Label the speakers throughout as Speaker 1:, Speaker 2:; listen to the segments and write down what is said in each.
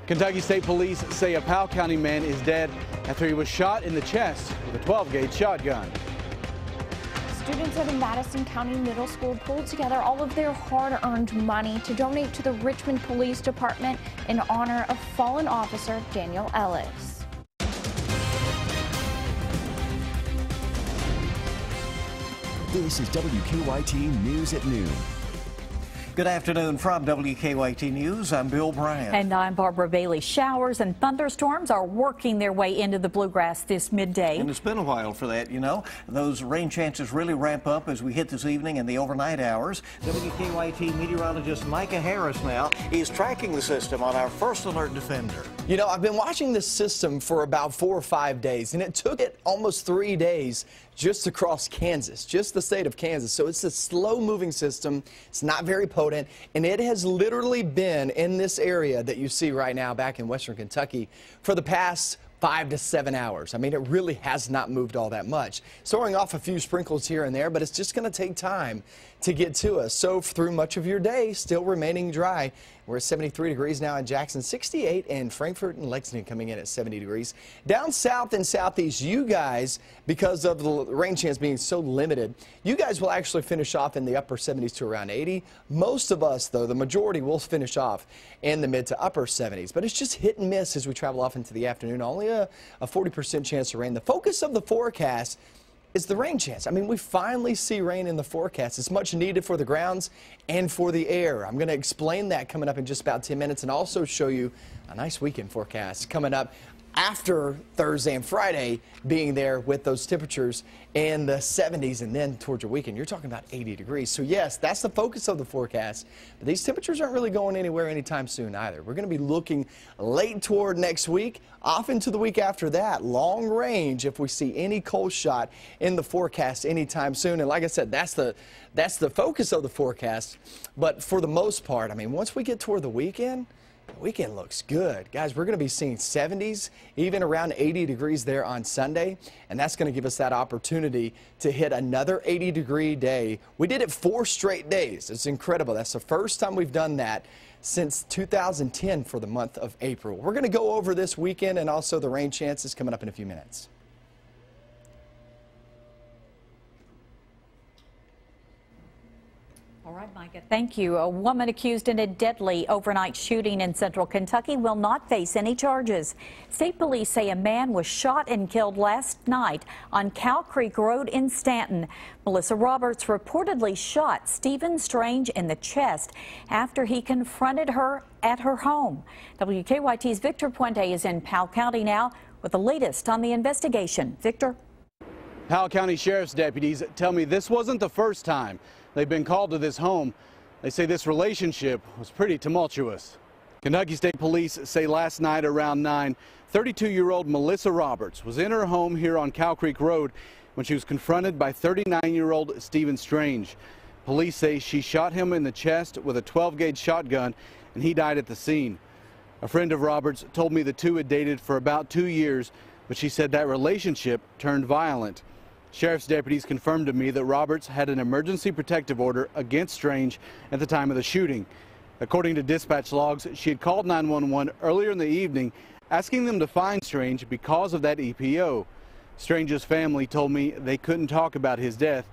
Speaker 1: Kentucky State Police say a Powell County man is dead after he was shot in the chest with a 12-gauge shotgun.
Speaker 2: Students at a Madison County Middle School pulled together all of their hard-earned money to donate to the Richmond Police Department in honor of fallen officer Daniel Ellis.
Speaker 3: This is WKYT News at Noon.
Speaker 4: Good afternoon from WKYT News. I'm Bill Bryant.
Speaker 5: And I'm Barbara Bailey. Showers and thunderstorms are working their way into the bluegrass this midday.
Speaker 4: And it's been a while for that, you know. Those rain chances really ramp up as we hit this evening in the overnight hours. WKYT meteorologist Micah Harris now is tracking the system on our First Alert Defender.
Speaker 6: You know, I've been watching this system for about 4 or 5 days, and it took it almost 3 days just across Kansas, just the state of Kansas. So it's a slow-moving system. It's not very potent, and it has literally been in this area that you see right now back in western Kentucky for the past 5 to 7 hours. I mean, it really has not moved all that much. Throwing off a few sprinkles here and there, but it's just going to take time to get to us. So through much of your day, still remaining dry. We're at 73 degrees now in Jackson, 68 in Frankfort and Lexington coming in at 70 degrees. Down south and southeast, you guys, because of the rain chance being so limited, you guys will actually finish off in the upper 70s to around 80. Most of us, though, the majority will finish off in the mid to upper 70s. But it's just hit and miss as we travel off into the afternoon. Only a 40% chance of rain. The focus of the forecast is the rain chance. I mean, we finally see rain in the forecast. It's much needed for the grounds and for the air. I'm going to explain that coming up in just about 10 minutes and also show you a nice weekend forecast coming up after Thursday and Friday being there with those temperatures in the 70s, and then towards your weekend, you're talking about 80 degrees. So yes, that's the focus of the forecast, but these temperatures aren't really going anywhere anytime soon either. We're going to be looking late toward next week, off into the week after that, long range if we see any cold shot in the forecast anytime soon. And like I said, that's the focus of the forecast. But for the most part, I mean, once we get toward the weekend looks good. Guys, we're going to be seeing 70s, even around 80 degrees there on Sunday, and that's going to give us that opportunity to hit another 80-degree day. We did it 4 straight days. It's incredible. That's the first time we've done that since 2010 for the month of April. We're going to go over this weekend and also the rain chances coming up in a few minutes.
Speaker 5: All right, Micah, thank you. A woman accused in a deadly overnight shooting in central Kentucky will not face any charges. State police say a man was shot and killed last night on Cow Creek Road in Stanton. Melissa Roberts reportedly shot Stephen Strange in the chest after he confronted her at her home. WKYT's Victor Puente is in Powell County now with the latest on the investigation. Victor?
Speaker 1: Powell County Sheriff's deputies tell me this wasn't the first time they've been called to this home. They say this relationship was pretty tumultuous. Kentucky State Police say last night around 9, 32-year-old Melissa Roberts was in her home here on Cow Creek Road when she was confronted by 39-year-old Stephen Strange. Police say she shot him in the chest with a 12-gauge shotgun and he died at the scene. A friend of Roberts told me the two had dated for about 2 years, but she said that relationship turned violent. Sheriff's deputies confirmed to me that Roberts had an emergency protective order against Strange at the time of the shooting. According to dispatch logs, she had called 911 earlier in the evening asking them to find Strange because of that EPO. Strange's family told me they couldn't talk about his death.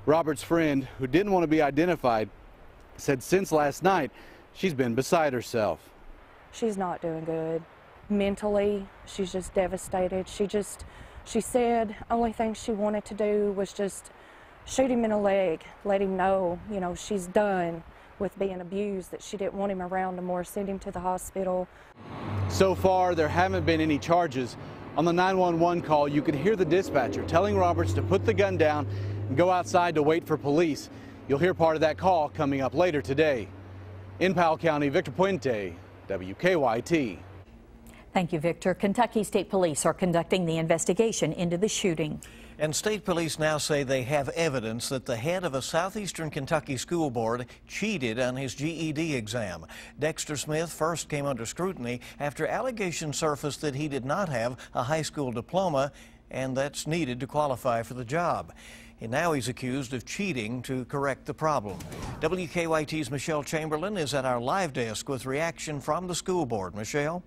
Speaker 1: Roberts' friend, who didn't want to be identified, said since last night she's been beside herself.
Speaker 7: She's not doing good. Mentally, she's just devastated. She said only thing she wanted to do was just shoot him in the leg, let him know, you know, she's done with being abused, that she didn't want him around anymore, send him to the hospital.
Speaker 1: So far, there haven't been any charges. On the 911 call, you could hear the dispatcher telling Roberts to put the gun down and go outside to wait for police. You'll hear part of that call coming up later today. In Powell County, Victor Puente, WKYT.
Speaker 5: Thank you, Victor. Kentucky State Police are conducting the investigation into the shooting.
Speaker 4: And state police now say they have evidence that the head of a southeastern Kentucky school board cheated on his GED exam. Dexter Smith first came under scrutiny after allegations surfaced that he did not have a high school diploma, and that's needed to qualify for the job. And now he's accused of cheating to correct the problem. WKYT's Michelle Chamberlain is at our live desk with reaction from the school board. Michelle?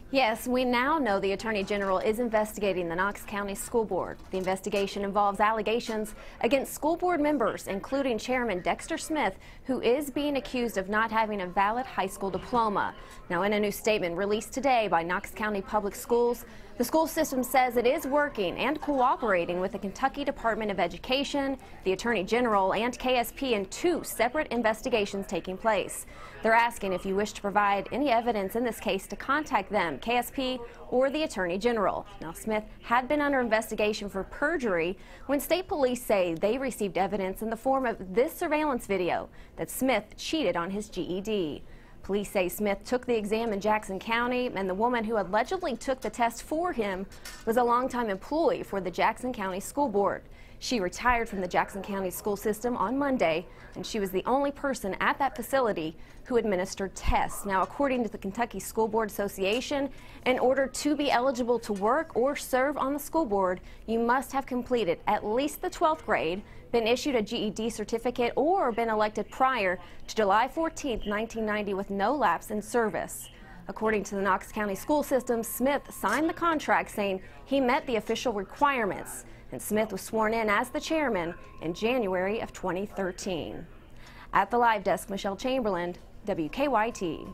Speaker 8: Yes, we now know the Attorney General is investigating the Knox County School Board. The investigation involves allegations against school board members, including Chairman Dexter Smith, who is being accused of not having a valid high school diploma. Now, in a new statement released today by Knox County Public Schools, the school system says it is working and cooperating with the Kentucky Department of Education, the Attorney General, and KSP in 2 separate investigations taking place. They're asking if you wish to provide any evidence in this case to contact them, KSP, or the Attorney General. Now, Smith had been under investigation for perjury when state police say they received evidence in the form of this surveillance video that Smith cheated on his GED. Police say Smith took the exam in Jackson County, and the woman who allegedly took the test for him was a longtime employee for the Jackson County School Board. She retired from the Jackson County school system on Monday, and she was the only person at that facility who administered tests. Now, according to the Kentucky School Board Association, in order to be eligible to work or serve on the school board, you must have completed at least the 12th grade, been issued a GED certificate, or been elected prior to July 14, 1990 with no lapse in service. According to the Knox County school system, Smith signed the contract saying he met the official requirements, and Smith was sworn in as the chairman in January of 2013. At the live desk, Michelle Chamberlain, WKYT.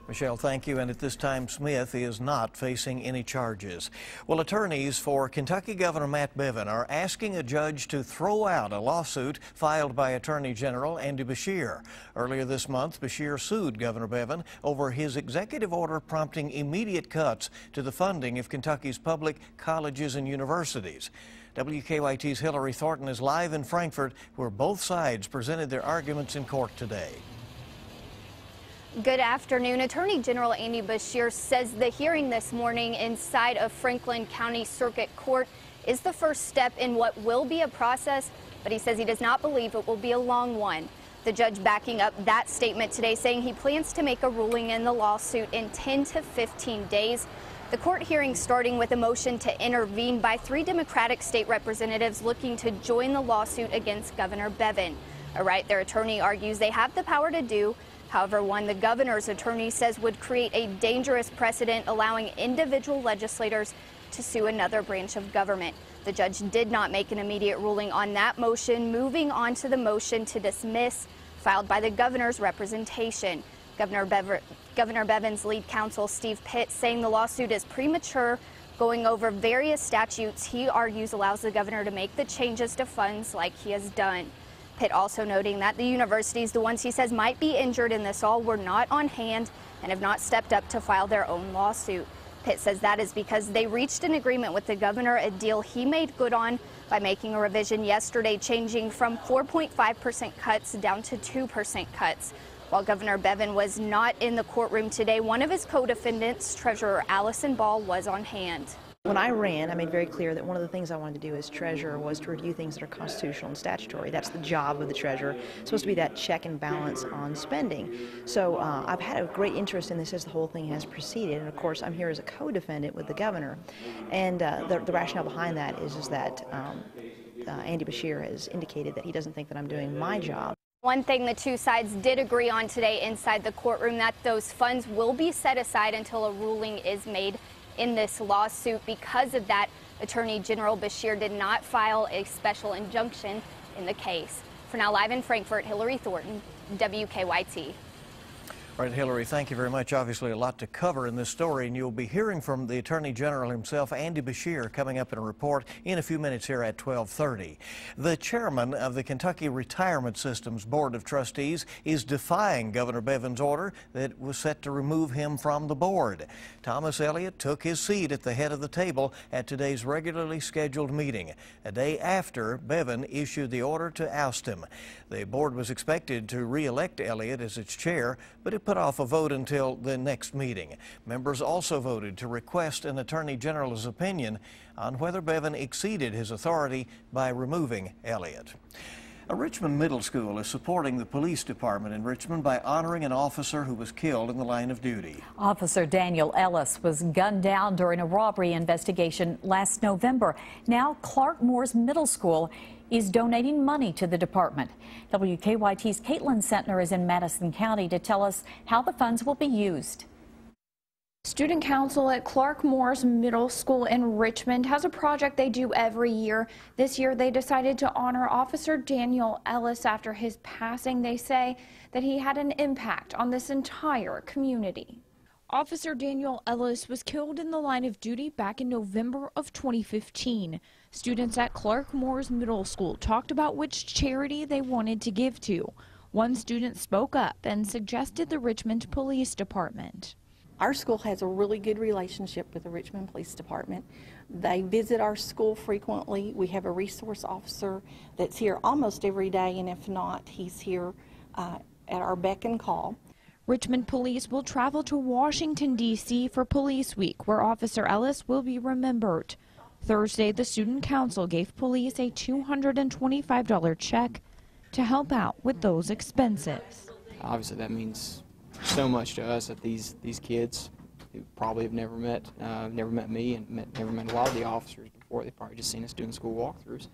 Speaker 4: Michelle, thank you. And at this time, Smith is not facing any charges. Well, attorneys for Kentucky Governor Matt Bevin are asking a judge to throw out a lawsuit filed by Attorney General Andy Beshear. Earlier this month, Beshear sued Governor Bevin over his executive order prompting immediate cuts to the funding of Kentucky's public colleges and universities. WKYT's Hillary Thornton is live in Frankfort, where both sides presented their arguments in court today.
Speaker 9: Good afternoon. Attorney General Andy Beshear says the hearing this morning inside of Franklin County Circuit Court is the first step in what will be a process, but he says he does not believe it will be a long one. The judge backing up that statement today, saying he plans to make a ruling in the lawsuit in 10 to 15 days. The court hearing starting with a motion to intervene by 3 Democratic state representatives looking to join the lawsuit against Governor Bevin. A right their attorney argues they have the power to do. However, one the governor's attorney says would create a dangerous precedent, allowing individual legislators to sue another branch of government. The judge did not make an immediate ruling on that motion, moving on to the motion to dismiss filed by the governor's representation. Governor Bevin's lead counsel, Steve Pitt, saying the lawsuit is premature, going over various statutes he argues allows the governor to make the changes to funds like he has done. Pitt also noting that the universities, the ones he says might be injured in this all, were not on hand and have not stepped up to file their own lawsuit. Pitt says that is because they reached an agreement with the governor, a deal he made good on by making a revision yesterday, changing from 4.5% cuts down to 2% cuts. While Governor Bevin was not in the courtroom today, one of his co-defendants, Treasurer Allison Ball, was on hand.
Speaker 10: When I ran, I made very clear that one of the things I wanted to do as treasurer was to review things that are constitutional and statutory. That's the job of the treasurer. It's supposed to be that check and balance on spending. So I've had a great interest in this as the whole thing has proceeded. And of course, I'm here as a co-defendant with the governor. And the rationale behind that is that Andy Beshear has indicated that he doesn't think that I'm doing my job.
Speaker 9: One thing the two sides did agree on today inside the courtroom, that those funds will be set aside until a ruling is made in this lawsuit. Because of that, Attorney General Beshear did not file a special injunction in the case. For now, live in Frankfort, Hillary Thornton, WKYT.
Speaker 4: All right, Hillary, thank you very much. Obviously, a lot to cover in this story, and you'll be hearing from the Attorney General himself, Andy Beshear, coming up in a report in a few minutes here at 12:30. The chairman of the Kentucky Retirement Systems Board of Trustees is defying Governor Bevin's order that was set to remove him from the board. Thomas Elliott took his seat at the head of the table at today's regularly scheduled meeting, a day after Bevin issued the order to oust him. The board was expected to re-elect Elliott as its chair, but it put off a vote until the next meeting. Members also voted to request an Attorney General's opinion on whether Bevin exceeded his authority by removing Elliott. A Richmond middle school is supporting the police department in Richmond by honoring an officer who was killed in the line of duty.
Speaker 5: Officer Daniel Ellis was gunned down during a robbery investigation last November. Now Clark Moore's Middle School is donating money to the department. WKYT's Caitlin Sentner is in Madison County to tell us how the funds will be used.
Speaker 2: Student Council at Clark Moore's Middle School in Richmond has a project they do every year. This year they decided to honor Officer Daniel Ellis after his passing. They say that he had an impact on this entire community. Officer Daniel Ellis was killed in the line of duty back in November of 2015. Students at Clark Moore's Middle School talked about which charity they wanted to give to. One student spoke up and suggested the Richmond Police Department.
Speaker 11: Our school has a really good relationship with the Richmond Police Department. They visit our school frequently. We have a resource officer that's here almost every day, and if not, he's here at our beck and call.
Speaker 2: Richmond Police will travel to Washington, D.C. for Police Week, where Officer Ellis will be remembered. Thursday, the Student Council gave police a $225 check to help out with those expenses.
Speaker 12: Obviously, that means so much to us that these kids who probably have never met me and never met a lot of the officers before. They've probably just seen us doing school walkthroughs,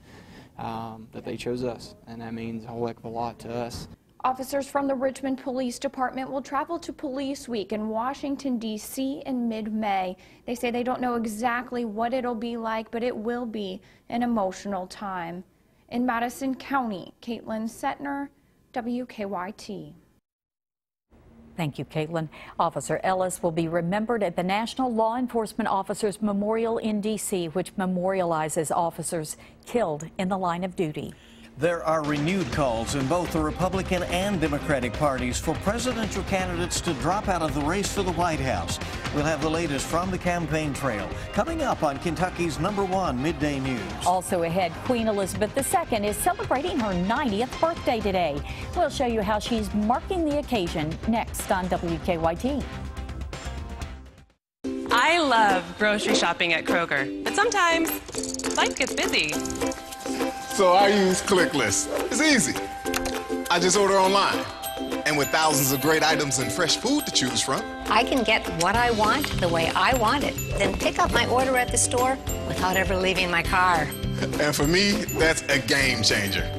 Speaker 12: that they chose us, and that means a whole heck of a lot to us.
Speaker 2: Officers from the Richmond Police Department will travel to Police Week in Washington, D.C. in mid-May. They say they don't know exactly what it'll be like, but it will be an emotional time. In Madison County, Caitlin Setner, WKYT.
Speaker 5: Thank you, Caitlin. Officer Ellis will be remembered at the National Law Enforcement Officers Memorial in D.C., which memorializes officers killed in the line of duty.
Speaker 4: There are renewed calls in both the Republican and Democratic parties for presidential candidates to drop out of the race for the White House. We'll have the latest from the campaign trail coming up on Kentucky's #1 Midday News.
Speaker 5: Also ahead, Queen Elizabeth II is celebrating her 90th birthday today. We'll show you how she's marking the occasion next on WKYT.
Speaker 13: I love grocery shopping at Kroger, but sometimes life gets busy.
Speaker 14: So I use ClickList. It's easy. I just order online. And with thousands of great items and fresh food to choose from,
Speaker 15: I can get what I want the way I want it, then pick up my order at the store without ever leaving my car.
Speaker 14: And for me, that's a game changer.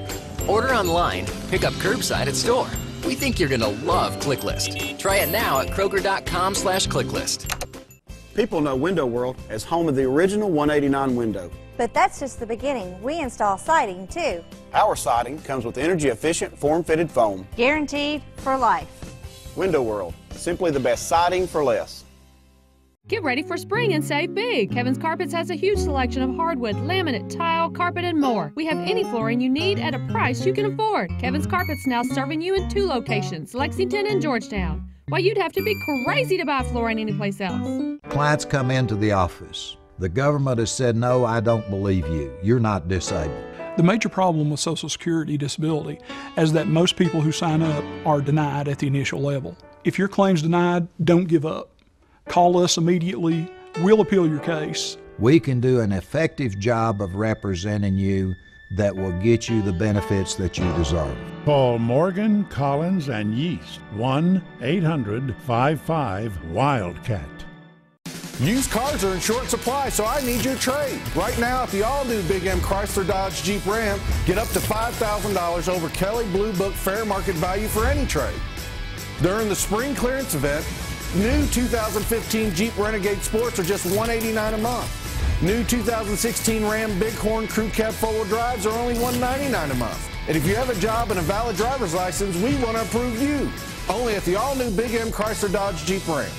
Speaker 16: Order online, pick up curbside at store. We think you're gonna love ClickList. Try it now at Kroger.com/ClickList.
Speaker 17: People know Window World as home of the original 189 window.
Speaker 18: But that's just the beginning. We install siding too.
Speaker 17: Our siding comes with energy-efficient, form-fitted foam.
Speaker 18: Guaranteed for life.
Speaker 17: Window World, simply the best siding for less.
Speaker 19: Get ready for spring and save big. Kevin's Carpets has a huge selection of hardwood, laminate, tile, carpet, and more. We have any flooring you need at a price you can afford. Kevin's Carpets now serving you in 2 locations, Lexington and Georgetown. Why, you'd have to be crazy to buy flooring anyplace else.
Speaker 20: Clients come into the office. The government has said, no, I don't believe you. You're not disabled.
Speaker 21: The major problem with Social Security disability is that most people who sign up are denied at the initial level. If your claim's denied, don't give up. Call us immediately. We'll appeal your case.
Speaker 20: We can do an effective job of representing you that will get you the benefits that you deserve.
Speaker 22: Call Morgan, Collins, and Yeast, 1-800-55-WILDCAT.
Speaker 23: Used cars are in short supply, so I need your trade. Right now at the all-new Big M Chrysler Dodge Jeep Ram, get up to $5,000 over Kelley Blue Book fair market value for any trade. During the spring clearance event, new 2015 Jeep Renegade Sports are just $189 a month. New 2016 Ram Bighorn Crew Cab 4-wheel drives are only $199 a month. And if you have a job and a valid driver's license, we want to approve you. Only at the all-new Big M Chrysler Dodge Jeep Ram.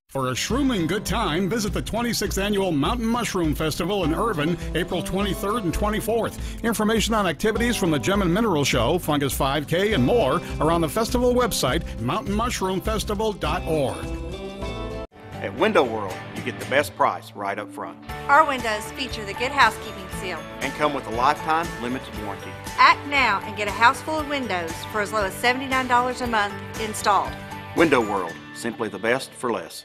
Speaker 24: For a shrooming good time, visit the 26th Annual Mountain Mushroom Festival in Irvine, April 23rd and 24th. Information on activities from the Gem and Mineral Show, Fungus 5K, and more are on the festival website, mountainmushroomfestival.org.
Speaker 25: At Window World, you get the best price right up front.
Speaker 18: Our windows feature the Good Housekeeping seal.
Speaker 25: And come with a lifetime limited warranty.
Speaker 18: Act now and get a house full of windows for as low as $79 a month installed.
Speaker 25: Window World, simply the best for less.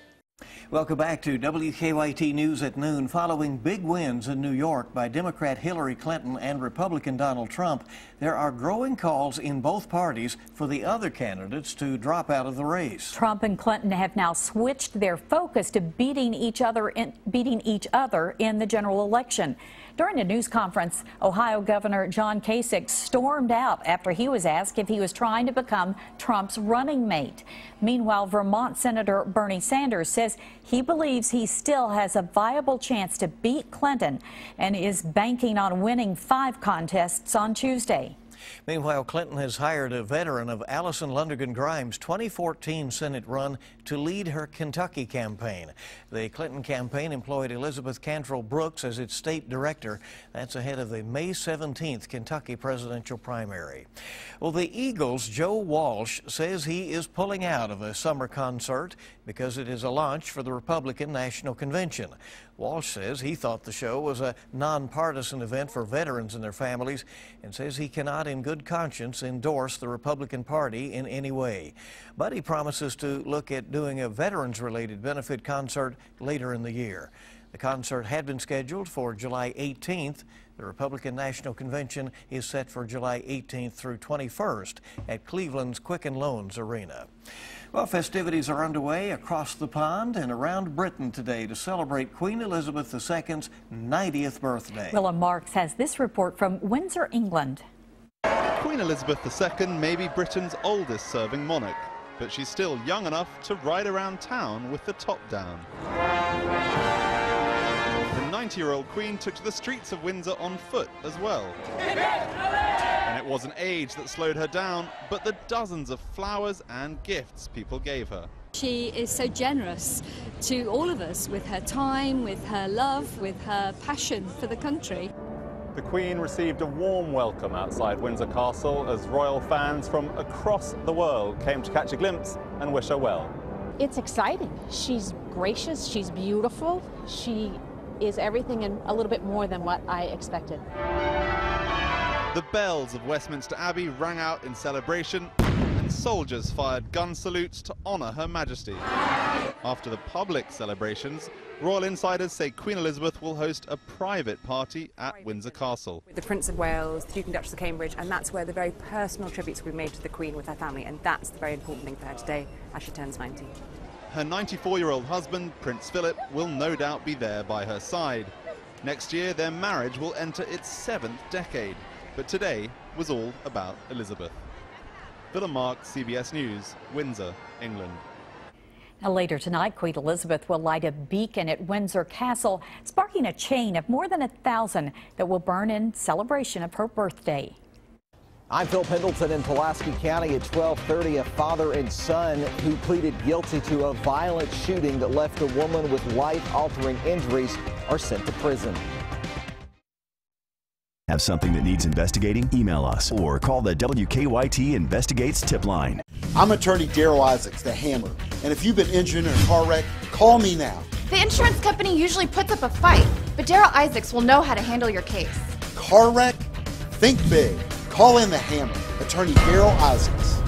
Speaker 4: Welcome back to WKYT News at noon. Following big wins in New York by Democrat Hillary Clinton and Republican Donald Trump, there are growing calls in both parties for the other candidates to drop out of the race.
Speaker 5: Trump and Clinton have now switched their focus to beating each other in the general election. During a news conference, Ohio Governor John Kasich stormed out after he was asked if he was trying to become Trump's running mate. Meanwhile, Vermont Senator Bernie Sanders says he believes he still has a viable chance to beat Clinton and is banking on winning 5 contests on Tuesday.
Speaker 4: Meanwhile, Clinton has hired a veteran of Allison Lundergan Grimes' 2014 Senate run to lead her Kentucky campaign. The Clinton campaign employed Elizabeth Cantrell Brooks as its state director. That's ahead of the May 17th Kentucky presidential primary. Well, the Eagles' Joe Walsh says he is pulling out of a summer concert because it is a launch for the Republican National Convention. Walsh says he thought the show was a nonpartisan event for veterans and their families and says he cannot in good conscience endorse the Republican Party in any way. But he promises to look at doing a veterans-related benefit concert later in the year. The concert had been scheduled for July 18th. The Republican National Convention is set for July 18th through 21st at Cleveland's Quicken Loans Arena. Well, festivities are underway across the pond and around Britain today to celebrate Queen Elizabeth II's 90th birthday.
Speaker 5: Willa Marks has this report from Windsor, England.
Speaker 1: Queen Elizabeth II may be Britain's oldest serving monarch, but she's still young enough to ride around town with the top down. The 90-year-old Queen took to the streets of Windsor on foot as well. And it wasn't age that slowed her down, but the dozens of flowers and gifts people gave her.
Speaker 3: She is so generous to all of us with her time, with her love, with her passion for the country.
Speaker 1: The Queen received a warm welcome outside Windsor Castle as royal fans from across the world came to catch a glimpse and wish her well.
Speaker 6: It's exciting. She's gracious, she's beautiful, she is everything and a little bit more than what I expected.
Speaker 1: The bells of Westminster Abbey rang out in celebration and soldiers fired gun salutes to honour Her Majesty. After the public celebrations, royal insiders say Queen Elizabeth will host a private party at Windsor Castle.
Speaker 7: With the Prince of Wales, the Duke and Duchess of Cambridge, and that's where the very personal tributes will be made to the Queen with her family, and that's the very important thing for her today as she turns 90.
Speaker 1: Her 94-year-old husband, Prince Philip, will no doubt be there by her side. Next year, their marriage will enter its 7th decade. But today was all about Elizabeth. Willa Marks, CBS News, Windsor, England.
Speaker 5: Now, later tonight, Queen Elizabeth will light a beacon at Windsor Castle, sparking a chain of more than 1,000 that will burn in celebration of her birthday.
Speaker 8: I'm Phil Pendleton in Pulaski County at 12:30. A father and son who pleaded guilty to a violent shooting that left a woman with life-altering injuries are sent to prison.
Speaker 26: Have something that needs investigating? Email us or call the WKYT Investigates tip line.
Speaker 27: I'm attorney Daryl Isaacs, the Hammer, and if you've been injured in a car wreck, call me now.
Speaker 28: The insurance company usually puts up a fight, but Daryl Isaacs will know how to handle your case.
Speaker 27: Car wreck? Think big. Call in the Hammer, attorney Daryl Isaacs.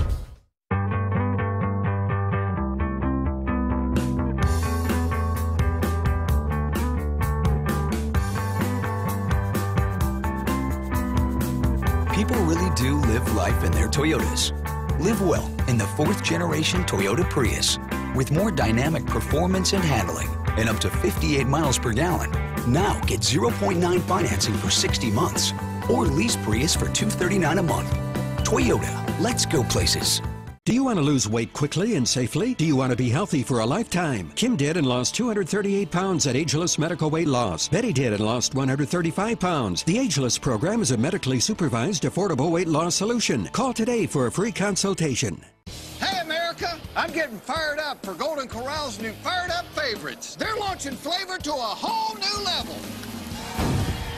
Speaker 29: People really do live life in their Toyotas. Live well in the 4th generation Toyota Prius. With more dynamic performance and handling and up to 58 miles per gallon. Now get 0.9 financing for 60 months. Or lease Prius for $239 a month. Toyota, let's go places.
Speaker 30: Do you want to lose weight quickly and safely? Do you want to be healthy for a lifetime? Kim did and lost 238 pounds at Ageless Medical Weight Loss. Betty did and lost 135 pounds. The Ageless program is a medically supervised, affordable weight loss solution. Call today for a free consultation.
Speaker 31: Hey, America! I'm getting fired up for Golden Corral's new Fired Up Favorites. They're launching flavor to a whole new level.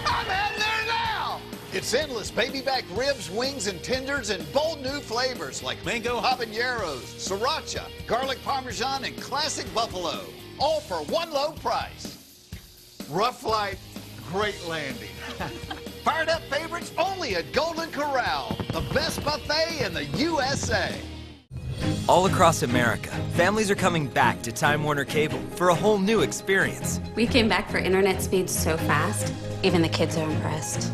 Speaker 31: I'm heading there now! It's endless baby back ribs, wings, and tenders in bold new flavors like mango habaneros, sriracha, garlic parmesan, and classic buffalo. All for one low price. Rough life, great landing. Fired Up Favorites only at Golden Corral, the best buffet in the USA.
Speaker 2: All across America, families are coming back to Time Warner Cable for a whole new experience.
Speaker 9: We came back for internet speeds so fast, even the kids are impressed.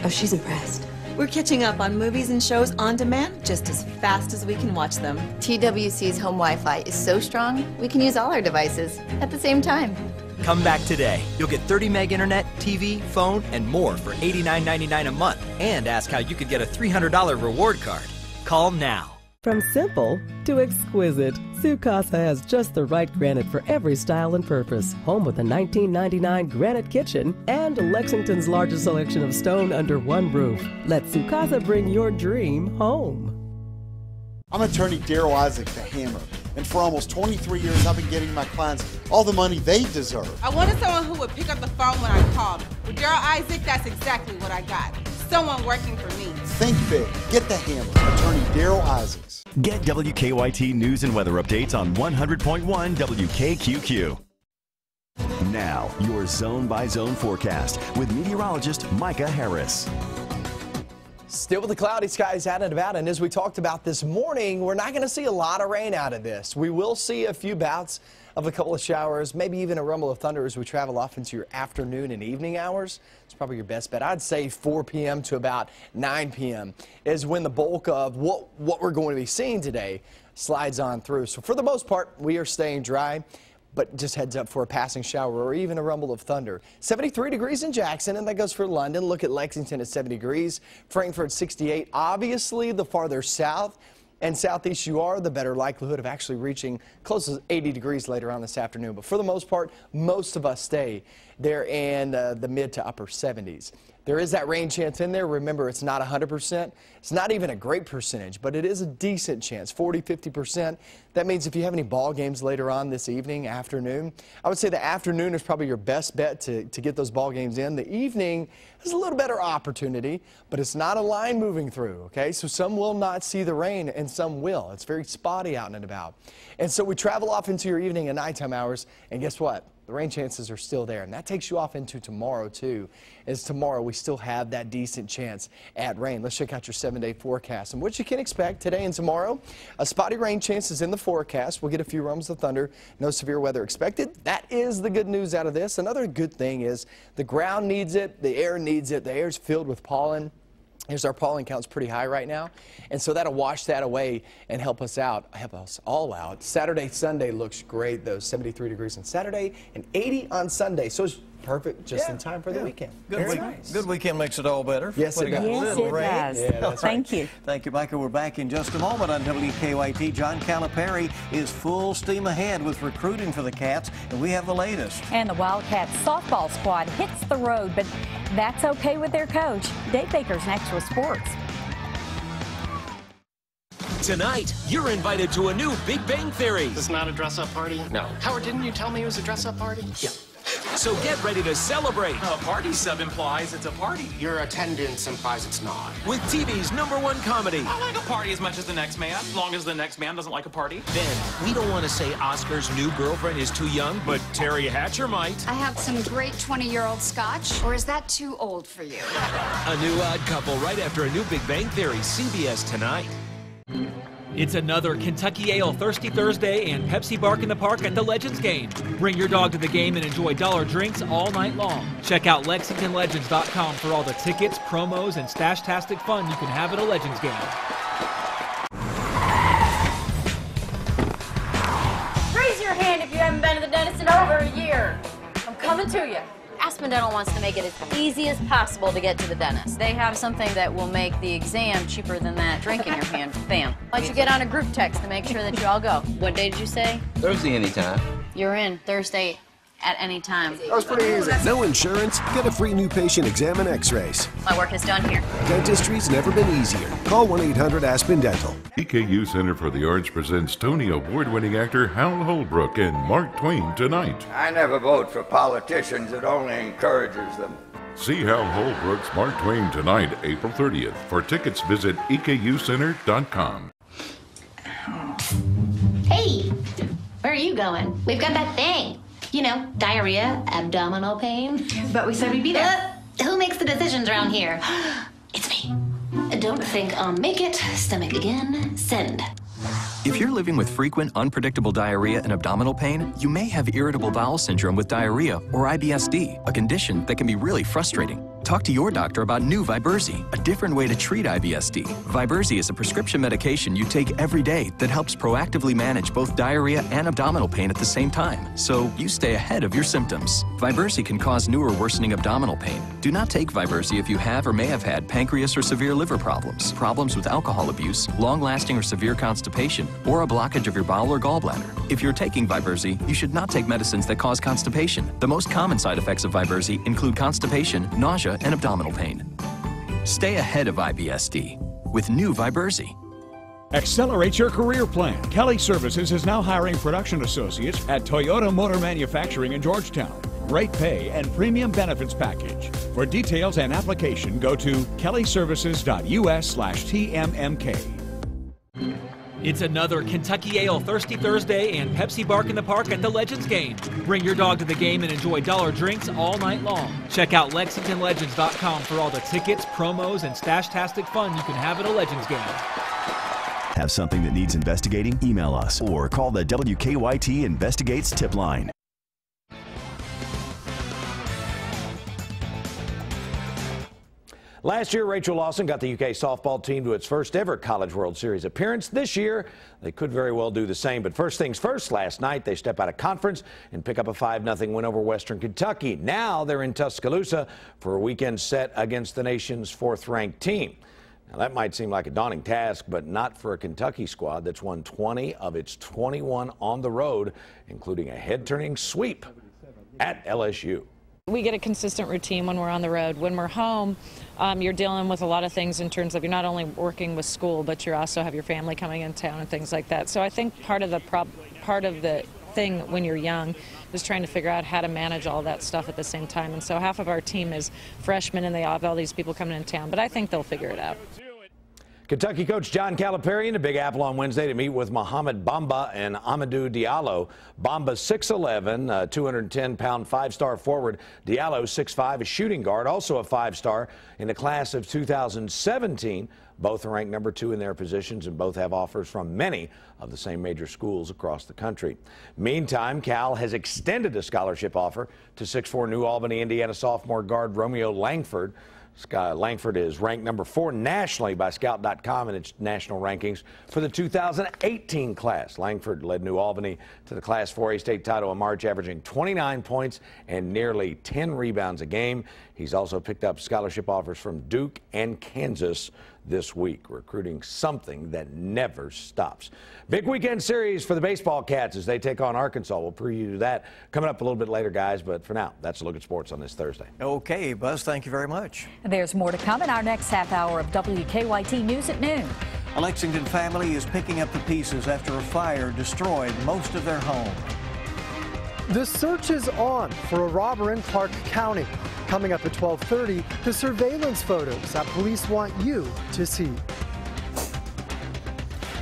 Speaker 9: Oh, she's impressed.
Speaker 10: We're catching up on movies and shows on demand just as fast as we can watch them.
Speaker 11: TWC's home Wi-Fi is so strong, we can use all our devices at the same time.
Speaker 2: Come back today. You'll get 30 meg internet, TV, phone, and more for $89.99 a month. And ask how you could get a $300 reward card. Call now.
Speaker 12: From simple to exquisite, Sukasa has just the right granite for every style and purpose. Home with a 1999 granite kitchen and Lexington's largest selection of stone under one roof. Let Sukasa bring your dream home.
Speaker 27: I'm attorney Daryl Isaac, the Hammer, and for almost 23 years I've been getting my clients all the money they deserve.
Speaker 13: I wanted someone who would pick up the phone when I called. With Daryl Isaac, that's exactly what I got. Someone working for me.
Speaker 27: Think big. Get the Hammer. Attorney Daryl Isaacs.
Speaker 26: Get WKYT news and weather updates on 100.1 WKQQ. Now, your zone-by-zone forecast with meteorologist Micah Harris.
Speaker 14: Still with the cloudy skies out and about, and as we talked about this morning, we're not going to see a lot of rain out of this. We will see a few bouts of a couple of showers, maybe even a rumble of thunder as we travel off into your afternoon and evening hours. It's probably your best bet. I'd say 4 p.m. to about 9 p.m. is when the bulk of what we're going to be seeing today slides on through. So for the most part, we are staying dry. But just heads up for a passing shower or even a rumble of thunder. 73 degrees in Jackson, and that goes for London. Look at Lexington at 70 degrees. Frankfurt 68. Obviously, the farther south and southeast you are, the better likelihood of actually reaching close to 80 degrees later on this afternoon. But for the most part, most of us stay there in the mid to upper 70s. There is that rain chance in there. Remember, it's not 100%. It's not even a great percentage, but it is a decent chance, 40, 50%. That means if you have any ball games later on this evening, afternoon, I would say the afternoon is probably your best bet to get those ball games in. The evening is a little better opportunity, but it's not a line moving through, okay? So some will not see the rain and some will. It's very spotty out and about. And so we travel off into your evening and nighttime hours, and guess what? The rain chances are still there, and that takes you off into tomorrow, too. As tomorrow, we still have that decent chance at rain. Let's check out your 7-day forecast and what you can expect today and tomorrow. A spotty rain chance is in the forecast. We'll get a few rumbles of thunder. No severe weather expected. That is the good news out of this. Another good thing is the ground needs it. The air needs it. The air is filled with pollen. Here's our pollen count's pretty high right now, and so that'll wash that away and help us all out. Saturday, Sunday looks great, though. 73 degrees on Saturday and 80 on Sunday. So it's perfect just in time for the weekend.
Speaker 4: Good weekend makes it all better.
Speaker 14: Yes, it does.
Speaker 4: Yes, it does.
Speaker 14: Yeah, that's
Speaker 4: Thank
Speaker 14: right.
Speaker 4: you. Thank you, Micah. We're back in just a moment on WKYT. John Calipari is full steam ahead with recruiting for the Cats, and we have the latest.
Speaker 5: And the Wildcats softball squad hits the road, but that's okay with their coach. Dave Baker's next with sports.
Speaker 15: Tonight, you're invited to a new Big Bang Theory.
Speaker 16: This is not a dress-up party? No. Howard, didn't you tell me it was a dress-up party?
Speaker 15: Yeah. So get ready to celebrate.
Speaker 16: No, a party sub implies it's a party. Your attendance implies it's not.
Speaker 15: With TV's #1 comedy.
Speaker 16: I like a party as much as the next man, as long as the next man doesn't like a party.
Speaker 15: Then, we don't want to say Oscar's new girlfriend is too young, but Terry Hatcher might.
Speaker 17: I have some great 20-year-old scotch, or is that too old for you?
Speaker 15: A new odd couple right after a new Big Bang Theory, CBS tonight.
Speaker 19: It's another Kentucky Ale Thirsty Thursday and Pepsi Bark in the Park at the Legends game. Bring your dog to the game and enjoy dollar drinks all night long. Check out LexingtonLegends.com for all the tickets, promos, and stash-tastic fun you can have at a Legends game. Raise your hand if you haven't been to the dentist in over a year. I'm coming to you.
Speaker 32: Aspen Dental wants to make it as easy as possible to get to the dentist. They have something that will make the exam cheaper than that drink in your hand. Bam. Why don't you get on a group text to make sure that you all go? What day did you say?
Speaker 33: Thursday anytime.
Speaker 32: You're in Thursday at any time.
Speaker 33: That was pretty easy.
Speaker 30: No insurance? Get a free new patient exam and x-rays.
Speaker 32: My work is done here.
Speaker 30: Dentistry's never been easier. Call 1-800-ASPEN Dental.
Speaker 34: EKU Center for the Arts presents Tony Award-winning actor Hal Holbrook and Mark Twain tonight.
Speaker 35: I never vote for politicians. It only encourages them.
Speaker 34: See Hal Holbrook's Mark Twain tonight, April 30th. For tickets, visit EKUcenter.com.
Speaker 36: Hey, where are you going? We've got that thing. You know, diarrhea, abdominal pain.
Speaker 19: But we said we'd be there.
Speaker 36: Who makes the decisions around here? It's me. Don't think I'll make it. Stomach again. Send.
Speaker 1: If you're living with frequent, unpredictable diarrhea and abdominal pain, you may have irritable bowel syndrome with diarrhea or IBS-D, a condition that can be really frustrating. Talk to your doctor about new Viberzi, a different way to treat IBS-D. Viberzi is a prescription medication you take every day that helps proactively manage both diarrhea and abdominal pain at the same time, so you stay ahead of your symptoms. Viberzi can cause new or worsening abdominal pain. Do not take Viberzi if you have or may have had pancreas or severe liver problems, problems with alcohol abuse, long-lasting or severe constipation, or a blockage of your bowel or gallbladder. If you're taking Viberzi, you should not take medicines that cause constipation. The most common side effects of Viberzi include constipation, nausea, and abdominal pain. Stay ahead of IBS-D with new Viberzi.
Speaker 3: Accelerate your career plan. Kelly Services is now hiring production associates at Toyota Motor Manufacturing in Georgetown. Great pay and premium benefits package. For details and application, go to kellyservices.us/TMMK.
Speaker 19: It's another Kentucky Ale Thirsty Thursday and Pepsi Bark in the Park at the Legends game. Bring your dog to the game and enjoy dollar drinks all night long. Check out LexingtonLegends.com for all the tickets, promos, and stash-tastic fun you can have at a Legends game.
Speaker 26: Have something that needs investigating? Email us or call the WKYT Investigates tip line.
Speaker 6: Last year, Rachel Lawson got the UK softball team to its first ever College World Series appearance. This year, they could very well do the same. But first things first, last night, they step out of conference and pick up a 5-0 win over Western Kentucky. Now they're in Tuscaloosa for a weekend set against the nation's 4th-ranked team. Now, that might seem like a daunting task, but not for a Kentucky squad that's won 20 of its 21 on the road, including a head-turning sweep at LSU.
Speaker 7: We get a consistent routine when we're on the road. When we're home, you're dealing with a lot of things in terms of you're not only working with school, but you also have your family coming in town and things like that. So I think part of the thing when you're young is trying to figure out how to manage all that stuff at the same time. And so half of our team is freshmen and they have all these people coming in town, but I think they'll figure it out.
Speaker 6: Kentucky coach John Calipari in the Big Apple on Wednesday to meet with Mohamed Bamba and Amadou Diallo. Bamba 6'11", 210-pound 5-star forward. Diallo 6'5", a shooting guard, also a 5-star in the class of 2017. Both are ranked number 2 in their positions and both have offers from many of the same major schools across the country. Meantime, Cal has extended a scholarship offer to 6'4" New Albany, Indiana sophomore guard Romeo Langford. Langford is ranked number 4 nationally by Scout.com in its national rankings for the 2018 class. Langford led New Albany to the Class 4A state title in March, averaging 29 points and nearly 10 rebounds a game. He's also picked up scholarship offers from Duke and Kansas this week, recruiting something that never stops. Big weekend series for the baseball Cats as they take on Arkansas. We'll preview that coming up a little bit later, guys, but for now, that's a look at sports on this Thursday.
Speaker 4: Okay, Buzz, thank you very much.
Speaker 5: There's more to come in our next half hour of WKYT News at noon.
Speaker 4: A Lexington family is picking up the pieces after a fire destroyed most of their home.
Speaker 8: The search is on for a robber in Clark County. Coming up at 12:30, the surveillance photos that police want you to see.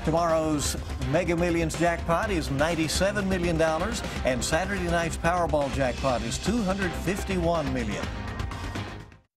Speaker 4: Tomorrow's Mega Millions jackpot is $97 million, and Saturday night's Powerball jackpot is $251 million.